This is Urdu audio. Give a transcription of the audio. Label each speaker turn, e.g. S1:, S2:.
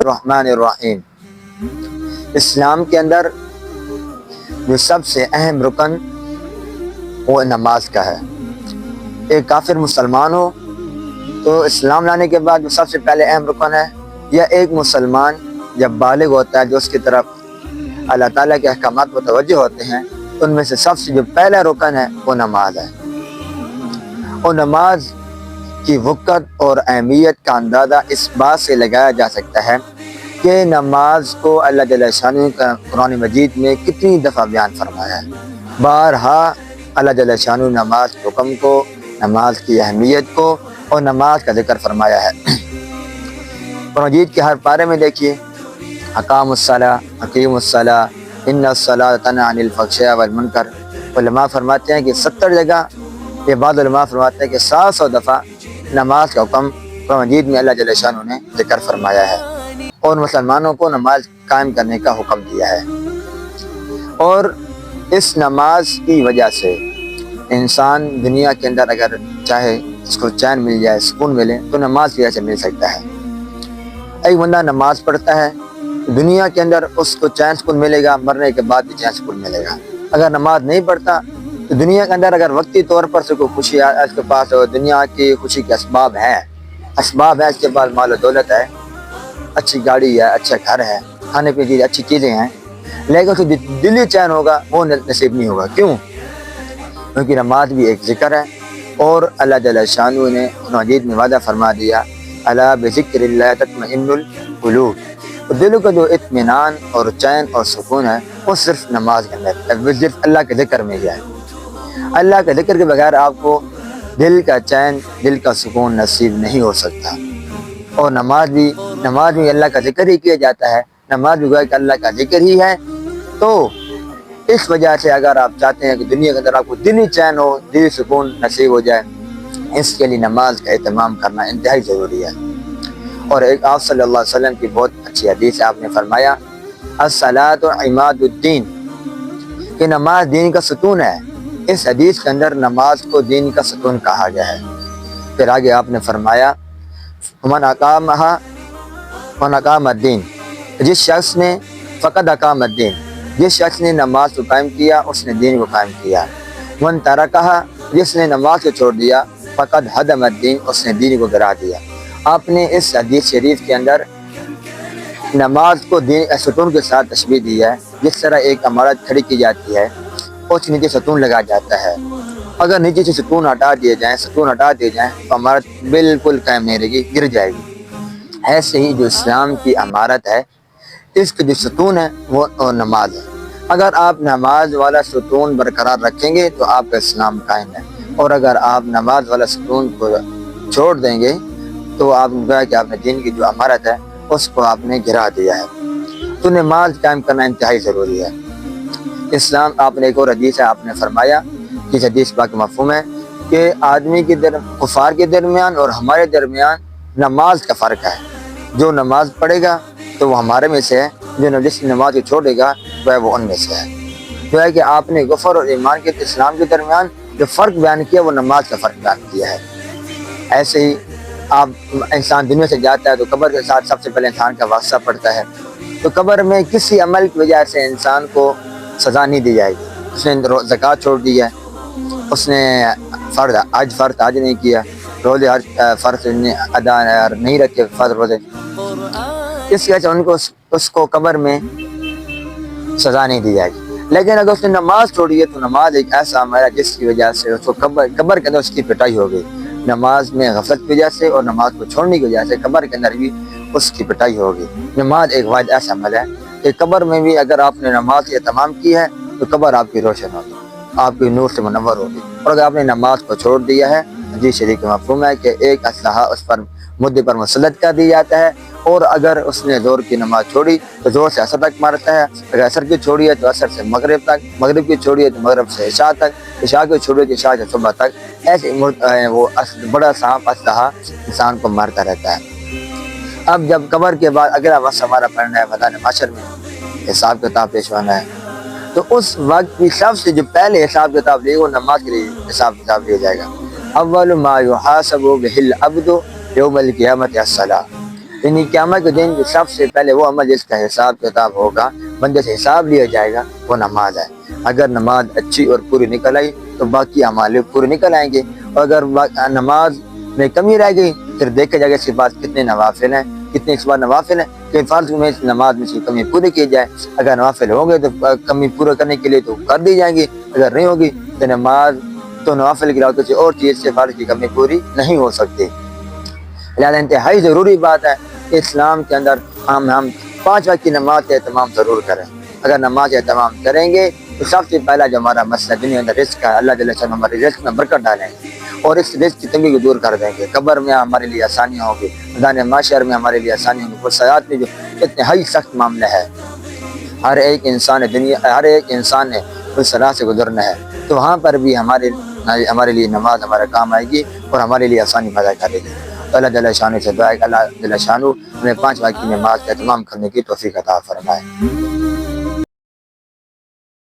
S1: الرحمن الرحیم۔ اسلام کے اندر جو سب سے اہم رکن وہ نماز کا ہے۔ ایک کافر مسلمان ہو تو اسلام لانے کے بعد جو سب سے پہلے اہم رکن ہے، یا ایک مسلمان جب بالغ ہوتا ہے جو اس کی طرف اللہ تعالیٰ کے احکامات متوجہ ہوتے ہیں، ان میں سے سب سے جو پہلا رکن ہے وہ نماز ہے۔ اور نماز کی وقت اور اہمیت کا اندازہ اس بات سے لگایا جا سکتا ہے کہ نماز کو اللہ جل شانہ کا قرآن مجید میں کتنی دفعہ بیان فرمایا ہے۔ بارہا اللہ جل شانہ نماز کے حکم کو، نماز کی اہمیت کو اور نماز کا ذکر فرمایا ہے۔ قرآن مجید کے ہر پارے میں دیکھیے، اقام الصلاۃ، اقیم الصلاۃ، ان الصلاۃ تنہی عن الفحشاء والمنکر۔ علماء فرماتے ہیں کہ 70 جگہ، یہ بعض علماء فرماتے ہیں کہ 700 دفعہ نماز کا حکم قرآن مجید میں اللہ جل شانہ نے ذکر فرمایا ہے اور مسلمانوں کو نماز قائم کرنے کا حکم دیا ہے۔ اور اس نماز کی وجہ سے انسان دنیا کے اندر اگر چاہے اس کو چین مل جائے، سکون ملے، تو نماز کی وجہ سے مل سکتا ہے۔ ایک بندہ نماز پڑھتا ہے، دنیا کے اندر اس کو چین سکون ملے گا، مرنے کے بعد بھی چین سکون ملے گا۔ اگر نماز نہیں پڑھتا تو دنیا کے اندر اگر وقتی طور پر سے کوئی خوشی اس کے پاس دنیا کی خوشی کے اسباب ہیں، اس کے پاس مال و دولت ہے، اچھی گاڑی ہے، اچھا گھر ہے، کھانے پینے کی اچھی چیزیں ہیں، لیکن اس کو دلی چین ہوگا وہ نصیب نہیں ہوگا۔ کیوں؟ کیونکہ نماز بھی ایک ذکر ہے، اور اللہ جل شانہ نے مجید میں وعدہ فرما دیا، الا بذکر اللہ تطمئن القلوب۔ دل کا جو اطمینان اور چین اور سکون ہے وہ صرف نماز کے اندر، صرف اللہ کے ذکر میں ہے۔ اللہ کے ذکر کے بغیر آپ کو دل کا چین، دل کا سکون نصیب نہیں ہو سکتا۔ اور نماز بھی اللہ کا ذکر ہی کیا جاتا ہے، نماز بھی گویا کہ اللہ کا ذکر ہی ہے۔ تو اس وجہ سے اگر آپ چاہتے ہیں کہ دنیا کے اندر آپ کو دلی چین ہو، دلی سکون نصیب ہو جائے، اس کے لیے نماز کا اہتمام کرنا انتہائی ضروری ہے۔ اور ایک آپ صلی اللہ علیہ وسلم کی بہت اچھی حدیث ہے، آپ نے فرمایا الصلاۃ عماد الدین، کہ نماز دین کا ستون ہے۔ اس حدیث کے اندر نماز کو دین کا ستون کہا گیا ہے۔ پھر آگے آپ نے فرمایا من اقامہا من اقام الدین، جس شخص نے فقد اقام الدین، جس شخص نے نماز کو قائم کیا اس نے دین کو قائم کیا۔ من ترکہا، جس نے نماز کو چھوڑ دیا، فقد ہدم الدین، اس نے دین کو گرا دیا۔ آپ نے اس حدیث شریف کے اندر نماز کو دین ستون کے ساتھ تشبیہ دی ہے۔ جس طرح ایک عمارت کھڑی کی جاتی ہے، اس نیچے ستون لگا جاتا ہے، اگر نیچے سے ستون ہٹا دیے جائیں تو عمارت بالکل قائم نہیں رہے گی، گر جائے گی۔ ایسے ہی جو اسلام کی عمارت ہے، اس کے جو ستون ہے وہ نماز ہے۔ اگر آپ نماز والا ستون برقرار رکھیں گے تو آپ کا اسلام قائم ہے، اور اگر آپ نماز والا ستون کو چھوڑ دیں گے تو آپ کہا کہ آپ نے دین کی جو عمارت ہے اس کو آپ نے گرا دیا ہے۔ تو نماز قائم کرنا انتہائی ضروری ہے۔ اسلام، آپ نے ایک اور حدیث ہے، آپ نے فرمایا کہ اس حدیث پاک مفہوم ہے کہ آدمی کے کفار کے درمیان اور ہمارے درمیان نماز کا فرق ہے۔ جو نماز پڑھے گا تو وہ ہمارے میں سے ہے، جو جس نماز کو چھوڑے گا وہ ان میں سے ہے۔ جو ہے کہ آپ نے کفر اور ایمان کے اسلام کے درمیان جو فرق بیان کیا وہ نماز کا فرق بیان کیا ہے۔ ایسے ہی آپ انسان دنیا سے جاتا ہے تو قبر کے ساتھ سب سے پہلے انسان کا واسطہ پڑتا ہے، تو قبر میں کسی عمل کی وجہ سے انسان کو سزا نہیں دی جائے گی۔ اس نے زکوٰۃ چھوڑ دی ہے، اس نے فرض حج نہیں کیا، روزے فرض ادا نہیں رکھے، فرض روزے، اس وجہ سے ان کو اس کو قبر میں سزا نہیں دی جائے گی۔ لیکن اگر اس نے نماز چھوڑی ہے تو نماز ایک ایسا عمل ہے جس کی وجہ سے اس کو قبر کے اندر اس کی پٹائی ہو گئی۔ نماز میں غفلت کی وجہ سے اور نماز کو چھوڑنے کی وجہ سے قبر کے اندر بھی اس کی پٹائی ہوگی۔ نماز ایک واحد ایسا عمل ہے کہ قبر میں بھی اگر آپ نے نماز کی اہتمام کی ہے تو قبر آپ کی روشن ہوگی، آپ کی نور سے منور ہوگی۔ اور اگر آپ نے نماز کو چھوڑ دیا ہے، حدیث شریف کا مفہوم ہے کہ ایک اسلحہ اس پر مدے پر مسلط کر دیا جاتا ہے، اور اگر اس نے زور کی نماز چھوڑی تو زور سے عصر تک مارتا ہے، اگر عصر کی چھوڑی ہے تو عصر سے مغرب تک، مغرب کی چھوڑی ہے تو مغرب سے عشاء تک، عشاء کی چھوڑی ہے تو عشاء سے صبح تک۔ ایسے وہ بڑا سانپ اسلحہ انسان کو مارتا رہتا ہے۔ اب جب قبر کے بعد اگلا وقت ہمارا پڑھنا ہے میدان محشر میں، حساب کتاب پیش ہونا ہے، تو اس وقت کی سب سے جو پہلے حساب کتاب لے گا وہ نماز کے لیے حساب کتاب لیا جائے گا۔ اول ما یحاسب بہ العبد یوم القیامت الصلاۃ، یعنی قیامت کے دن جو سب سے پہلے وہ عمل جس کا حساب کتاب ہوگا، بندے سے حساب لیا جائے گا، وہ نماز ہے۔ اگر نماز اچھی اور پوری نکل آئی تو باقی اعمال پورے نکل آئیں گے، اور اگر نماز میں کمی رہ گئی پھر دیکھا جائے گا اس کے بعد کتنے نوافل ہیں، کتنے اس بار نوافل ہیں کہ فرض میں نماز میں سے کمی پوری کی جائے۔ اگر نوافل ہوں گے تو کمی پورا کرنے کے لیے تو کر دی جائیں گی، اگر نہیں ہوگی تو نماز تو نوافل کی علاوہ کسی اور چیز سے فرض کی کمی پوری نہیں ہو سکتی۔ لہٰذا انتہائی ضروری بات ہے کہ اسلام کے اندر ہم 5 وقت کی نماز کا اہتمام ضرور کریں۔ اگر نماز کا اہتمام کریں گے تو سب سے پہلا جو ہمارا مسئلہ دنیا اندر رزق ہے، اللہ جل شانہ ہمارے رزق میں برکت ڈالیں گے اور اس رزق کی تنگی کو دور کر دیں گے۔ قبر میں ہمارے لیے آسانیاں ہوں گی، میدان محشر میں ہمارے لیے آسانیاں ہوں گی۔ وسعت میں جو انتہائی سخت معاملہ ہے، ہر ایک انسان نے اس راہ سے گزرنا ہے، تو وہاں پر بھی ہمارے لیے نماز ہمارا کام آئے گی اور ہمارے لیے آسانی پیدا کرے گی۔ تو اللہ جل شانہ سے دعا ہے کہ اللہ جل شانہ ہمیں 5 وقت کی نماز کا اہتمام کرنے کی توفیق عطا فرمائے۔